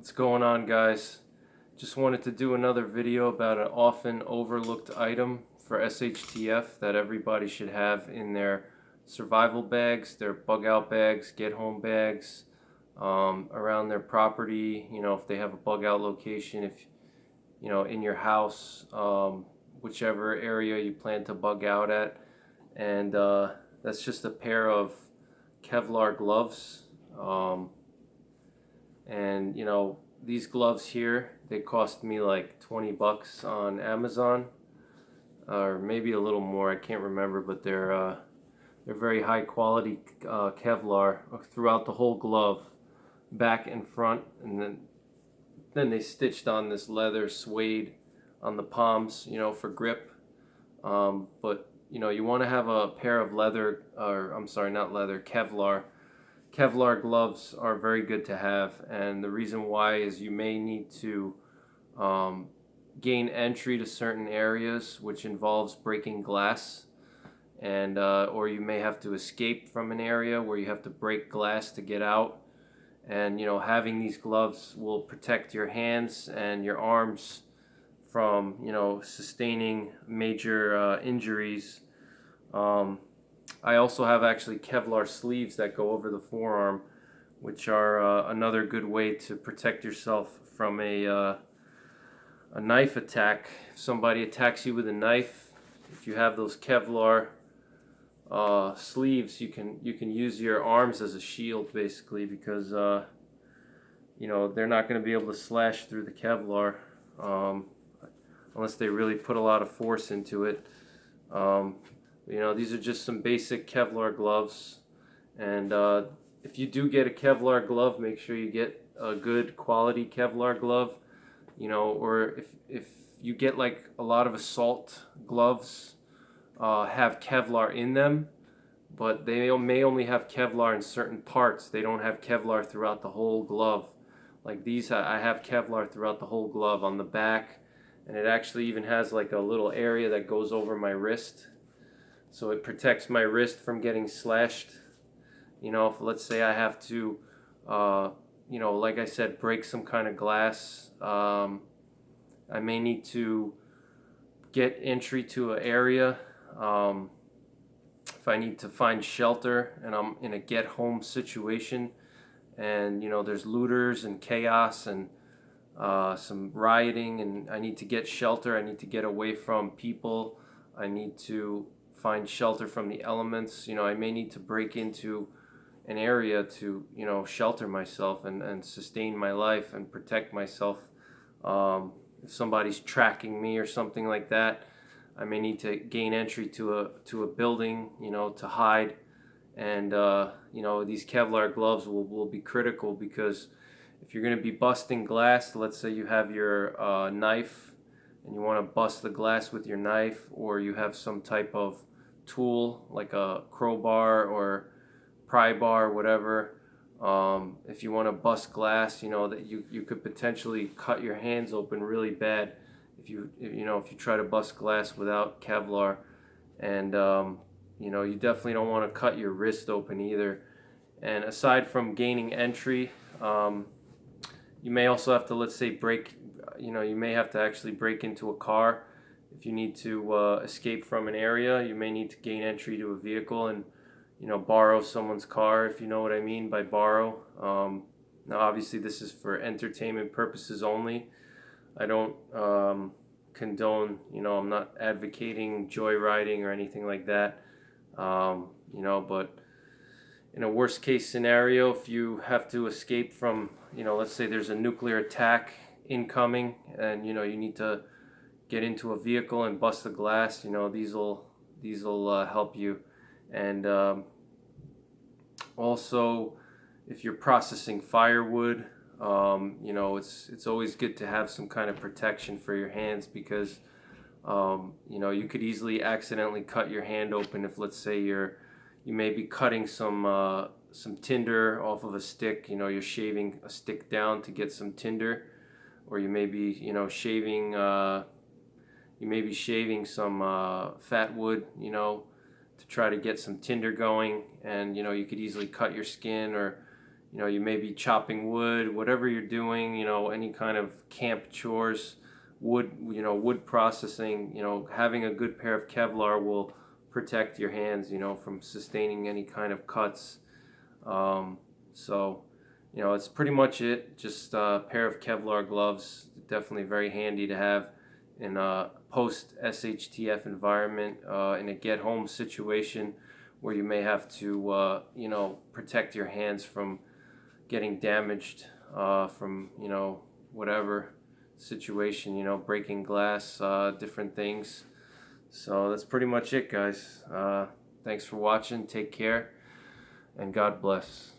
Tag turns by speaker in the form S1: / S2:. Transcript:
S1: What's going on, guys? Just wanted to do another video about an often overlooked item for SHTF that everybody should have in their survival bags, their bug out bags, get home bags, around their property. If they have a bug out location, if in your house, whichever area you plan to bug out at. And that's just a pair of Kevlar gloves. And these gloves here, they cost me like 20 bucks on Amazon, or maybe a little more, I can't remember, but they're very high quality Kevlar throughout the whole glove, back and front, and then they stitched on this leather suede on the palms, for grip. But you want to have a pair of leather, or I'm sorry, not leather, Kevlar gloves are very good to have, and the reason why is you may need to gain entry to certain areas, which involves breaking glass, and or you may have to escape from an area where you have to break glass to get out. And having these gloves will protect your hands and your arms from sustaining major injuries. I also have actually Kevlar sleeves that go over the forearm, which are another good way to protect yourself from a knife attack. If somebody attacks you with a knife, if you have those Kevlar sleeves, you can use your arms as a shield, basically, because they're not going to be able to slash through the Kevlar unless they really put a lot of force into it. These are just some basic Kevlar gloves, and if you do get a Kevlar glove, make sure you get a good quality Kevlar glove. Or if you get like a lot of assault gloves, have Kevlar in them, but they may only have Kevlar in certain parts. They don't have Kevlar throughout the whole glove. Like these, I have Kevlar throughout the whole glove on the back, and it actually even has like a little area that goes over my wrist. So it protects my wrist from getting slashed. If let's say I have to, like I said, break some kind of glass, I may need to get entry to an area. If I need to find shelter and I'm in a get home situation, and there's looters and chaos and some rioting, and I need to get shelter, I need to get away from people, I need to find shelter from the elements. I may need to break into an area to shelter myself and sustain my life and protect myself. If somebody's tracking me or something like that, I may need to gain entry to a building, to hide. And these Kevlar gloves will be critical, because if you're going to be busting glass, let's say you have your knife and you want to bust the glass with your knife, or you have some type of tool like a crowbar or pry bar, whatever. If you want to bust glass, that you could potentially cut your hands open really bad if you try to bust glass without Kevlar. And you definitely don't want to cut your wrist open either. And aside from gaining entry, you may also have to, let's say, you may have to actually break into a car. If you need to escape from an area, you may need to gain entry to a vehicle and borrow someone's car, if you know what I mean by borrow. Now obviously this is for entertainment purposes only. I don't condone, I'm not advocating joyriding or anything like that. But in a worst case scenario, if you have to escape from, let's say there's a nuclear attack incoming, and you need to get into a vehicle and bust the glass, these will help you. And also, if you're processing firewood, it's always good to have some kind of protection for your hands, because you could easily accidentally cut your hand open if, let's say, you may be cutting some tinder off of a stick. You're shaving a stick down to get some tinder, or you may be shaving some fat wood, to try to get some tinder going, and you could easily cut your skin, or you know, you may be chopping wood, whatever you're doing, you know, any kind of camp chores, wood processing, you know, having a good pair of Kevlar will protect your hands, you know, from sustaining any kind of cuts. So, you know, it's pretty much it. Just a pair of Kevlar gloves, definitely very handy to have in a post SHTF environment, in a get home situation where you may have to, you know, protect your hands from getting damaged, from, you know, whatever situation, you know, breaking glass, different things. So that's pretty much it, guys. Thanks for watching. Take care, and God bless.